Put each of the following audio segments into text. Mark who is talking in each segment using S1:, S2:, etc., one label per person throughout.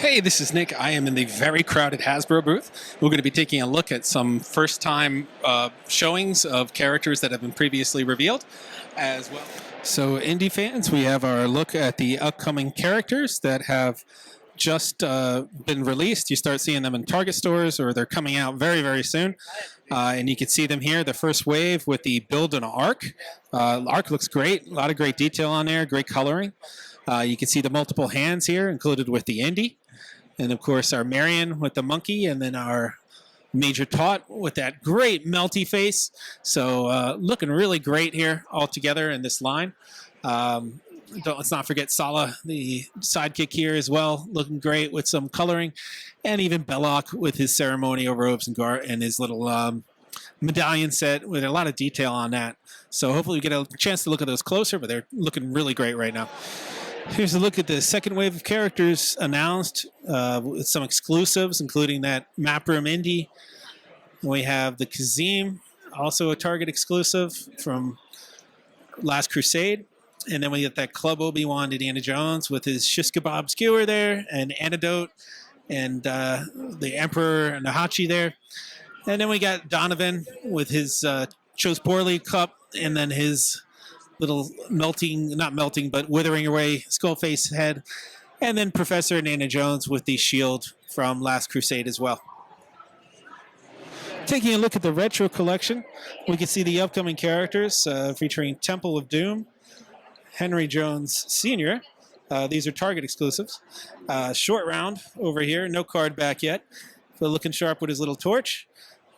S1: Hey, this is Nick. I am in the very crowded Hasbro booth. We're going to be taking a look at some first-time showings of characters that have been previously revealed as well. So, Indy fans, we have our look at the upcoming characters that have just been released. You start seeing them in Target stores, or they're coming out very, very soon. And you can see them here, the first wave with the build and arc. Arc looks great. A lot of great detail on there, great coloring. You can see the multiple hands here included with the Indy. And, of course, our Marion with the monkey, and then our Major Tot with that great melty face. So looking really great here all together in this line. Let's not forget Sala, the sidekick here as well, looking great with some coloring. And even Belloc with his ceremonial robes and his little medallion set with a lot of detail on that. So hopefully we get a chance to look at those closer, but they're looking really great right now. Here's a look at the second wave of characters announced with some exclusives, including that Map Room Indy. We have the Kazim, also a Target exclusive from Last Crusade. And then we get that Club Obi-Wan Indiana Jones with his shish kebab skewer there, and Antidote, and the Emperor and the Hachi there. And then we got Donovan with his Chose Poorly cup, and then his little withering away skull face head. And then Professor Indiana Jones with the shield from Last Crusade as well. Taking a look at the retro collection, we can see the upcoming characters featuring Temple of Doom, Henry Jones Sr. These are Target exclusives. Short Round over here, no card back yet, but looking sharp with his little torch.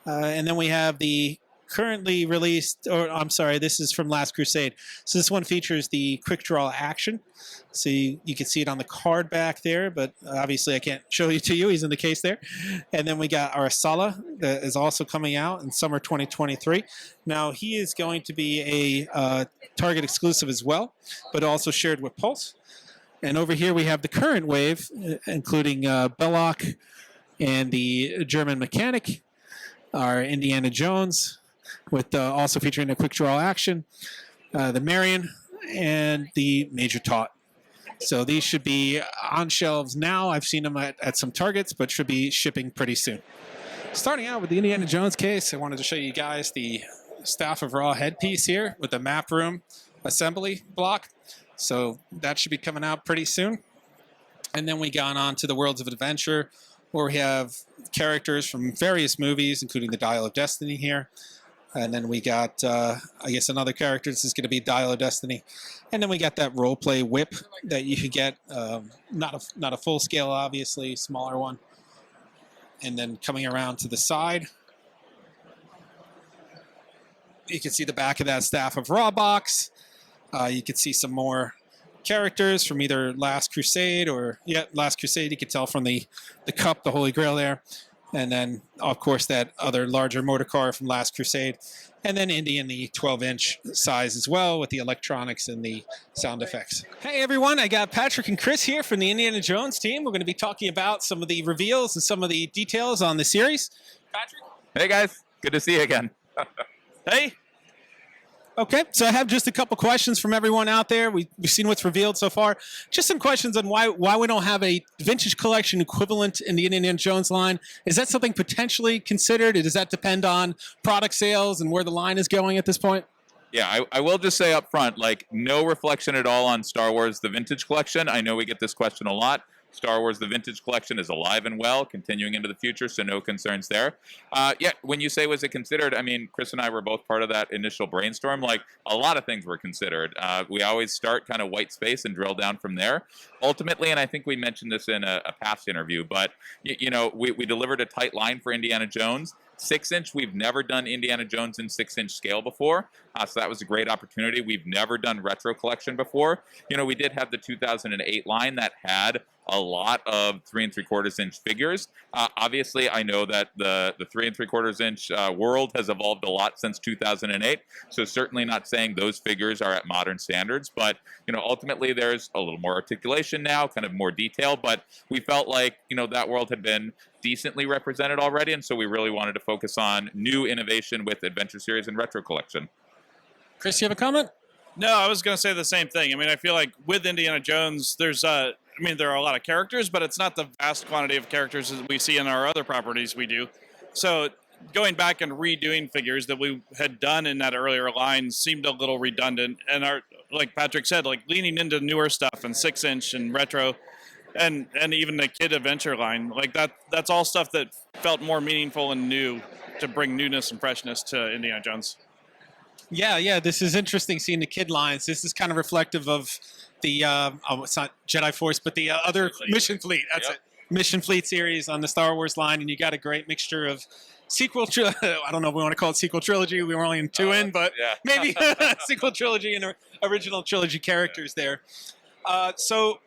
S1: And then we have the currently released, this is from Last Crusade. So this one features the quick draw action. So you can see it on the card back there, but obviously I can't show it to you. He's in the case there. And then we got our Sala that is also coming out in summer 2023. Now he is going to be a Target exclusive as well, but also shared with Pulse. And over here we have the current wave, including Belloc and the German mechanic, our Indiana Jones, with also featuring a quick draw action, the Marion, and the Major Tot. So these should be on shelves now. I've seen them at some Targets, but should be shipping pretty soon. Starting out with the Indiana Jones case, I wanted to show you guys the Staff of Ra headpiece here with the Map Room assembly block. So that should be coming out pretty soon. And then we got on to the Worlds of Adventure, where we have characters from various movies, including the Dial of Destiny here. And then we got, I guess, another character. This is going to be Dial of Destiny. And then we got that role-play whip that you could get. Not a full scale, obviously, smaller one. And then coming around to the side, you can see the back of that Staff of Ra box. You can see some more characters from either Last Crusade or, Last Crusade. You can tell from the cup, the Holy Grail there. And then, of course, that other larger motor car from Last Crusade. And then Indy in the 12-inch size as well with the electronics and the sound effects. Hey, everyone. I got Patrick and Chris here from the Indiana Jones team. We're going to be talking about some of the reveals and some of the details on the series. Patrick?
S2: Hey, guys. Good to see you again.
S1: Hey. Okay, so I have just a couple questions from everyone out there. We've seen what's revealed so far. Just some questions on why we don't have a vintage collection equivalent in the Indiana Jones line. Is that something potentially considered? Or does that depend on product sales and where the line is going at this point?
S2: Yeah, I will just say up front, no reflection at all on Star Wars, the vintage collection. I know we get this question a lot. Star Wars, the vintage collection is alive and well, continuing into the future, so no concerns there. When you say was it considered, I mean, Chris and I were both part of that initial brainstorm. A lot of things were considered. We always start kind of white space and drill down from there. Ultimately, and I think we mentioned this in a past interview, but, we delivered a tight line for Indiana Jones. 6-inch, we've never done Indiana Jones in 6-inch scale before, so that was a great opportunity. We've never done retro collection before. We did have the 2008 line that had a lot of 3 3/4 inch figures. Obviously, I know that the 3 3/4 inch world has evolved a lot since 2008, so certainly not saying those figures are at modern standards, but ultimately there's a little more articulation now, kind of more detail, but we felt like that world had been decently represented already, and so we really wanted to focus on new innovation with Adventure Series and Retro Collection.
S1: Chris, you have a comment?
S3: No, I was going to say the same thing. I mean, I feel like with Indiana Jones, there's I mean, there are a lot of characters, but it's not the vast quantity of characters that we see in our other properties we do. So going back and redoing figures that we had done in that earlier line seemed a little redundant. And like Patrick said, like leaning into newer stuff and 6-inch and retro, and even the Kid Adventure line, like that's all stuff that felt more meaningful and new to bring newness and freshness to Indiana Jones.
S1: Yeah, this is interesting seeing the kid lines. This is kind of reflective of the, it's not Jedi Force, but the other Mission Fleet. That's it. Mission Fleet series on the Star Wars line, and you got a great mixture of I don't know if we want to call it sequel trilogy. We were only in 2 in, but maybe sequel trilogy and original trilogy characters there. So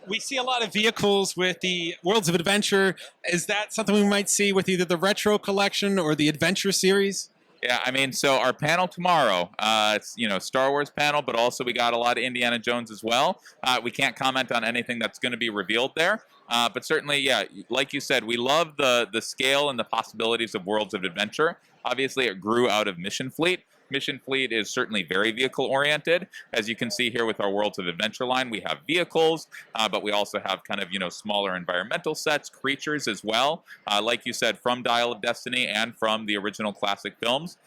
S1: we see a lot of vehicles with the Worlds of Adventure. Is that something we might see with either the Retro Collection or the Adventure series?
S2: Yeah, I mean, so our panel tomorrow, it's, Star Wars panel, but also we got a lot of Indiana Jones as well. We can't comment on anything that's going to be revealed there. But certainly, yeah, like you said, we love the scale and the possibilities of Worlds of Adventure. Obviously, it grew out of Mission Fleet. Mission Fleet is certainly very vehicle-oriented. As you can see here with our Worlds of Adventure line, we have vehicles, but we also have kind of, smaller environmental sets, creatures as well, like you said, from Dial of Destiny and from the original classic films.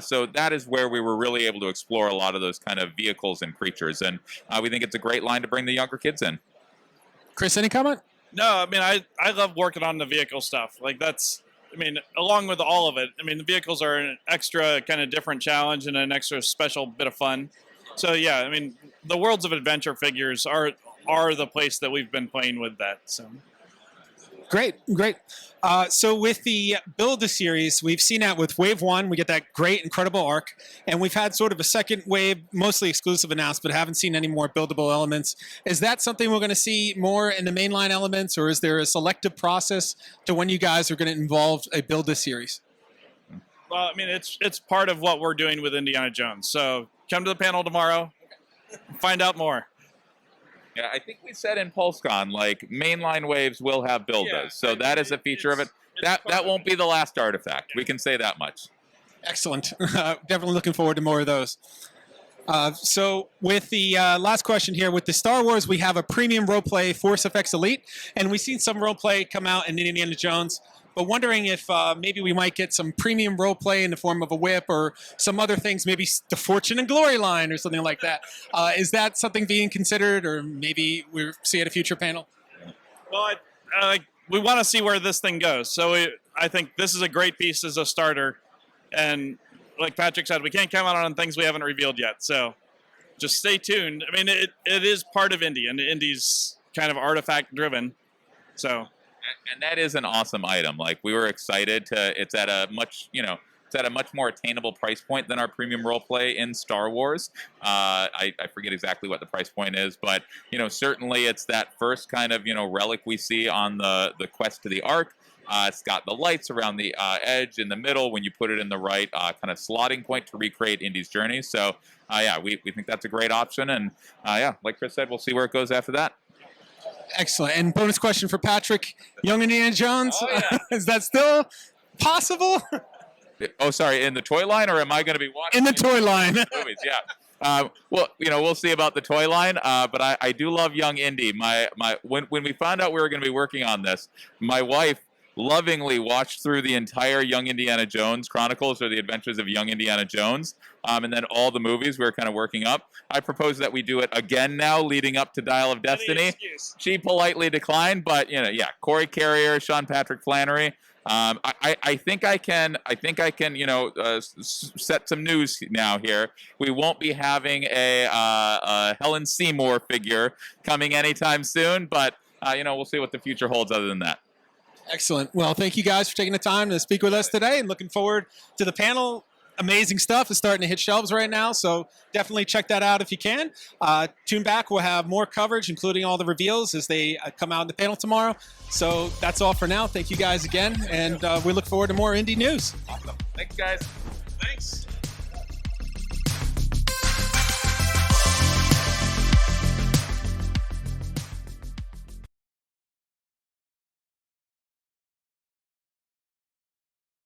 S2: So that is where we were really able to explore a lot of those kind of vehicles and creatures, and we think it's a great line to bring the younger kids in.
S1: Chris, any comment?
S3: No, I mean, I love working on the vehicle stuff. Like along with all of it, the vehicles are an extra kind of different challenge and an extra special bit of fun. So yeah, the Worlds of Adventure figures are the place that we've been playing with that. So
S1: Great. So with the Build-A-Series, we've seen that with Wave 1, we get that great, incredible arc, and we've had sort of a second wave, mostly exclusive announced, but haven't seen any more buildable elements. Is that something we're going to see more in the mainline elements, or is there a selective process to when you guys are going to involve a Build-A-Series?
S3: Well, it's part of what we're doing with Indiana Jones. So come to the panel tomorrow, find out more.
S2: Yeah, I think we said in PulseCon, like, mainline waves will have build-as, so that is a feature of it. That won't be the last artifact. We can say that much.
S1: Excellent. Definitely looking forward to more of those. So with the last question here, with the Star Wars, we have a premium roleplay Force FX Elite, and we've seen some roleplay come out in Indiana Jones, but wondering if maybe we might get some premium roleplay in the form of a whip or some other things, maybe the Fortune and Glory line or something like that. Is that something being considered, or maybe we'll see at a future panel?
S3: Well, we want to see where this thing goes. So I think this is a great piece as a starter. And like Patrick said, we can't comment on things we haven't revealed yet. So just stay tuned. It is part of Indy, and Indy's kind of artifact driven. So.
S2: And that is an awesome item. Like, we were excited it's at a much, it's at a much more attainable price point than our premium roleplay in Star Wars. I forget exactly what the price point is, but, certainly it's that first kind of, relic we see on the quest to the Ark. It's got the lights around the edge in the middle when you put it in the right kind of slotting point to recreate Indy's journey. So, yeah, we think that's a great option. And, yeah, like Chris said, we'll see where it goes after that.
S1: Excellent. And bonus question for Patrick. Young Indiana Jones,
S2: Oh, yeah.
S1: Is that still possible?
S2: Oh, sorry, in the toy line, or am I going to be watching
S1: In the toy line.
S2: movies? Yeah. Well, we'll see about the toy line, but I do love Young Indy. When we found out we were going to be working on this, my wife lovingly watched through the entire Young Indiana Jones Chronicles, or the Adventures of Young Indiana Jones, and then all the movies we were kind of working up. I propose that we do it again now, leading up to Dial of Destiny. She politely declined, but yeah, Corey Carrier, Sean Patrick Flannery. I think I can set some news now here. We won't be having a Helen Seymour figure coming anytime soon, but we'll see what the future holds other than that.
S1: Excellent. Well, thank you guys for taking the time to speak with us today, and looking forward to the panel. Amazing stuff is starting to hit shelves right now, so definitely check that out if you can. Tune back. We'll have more coverage, including all the reveals as they come out in the panel tomorrow. So that's all for now. Thank you guys again, and we look forward to more indie news.
S2: Awesome. Thanks, guys.
S3: Thanks.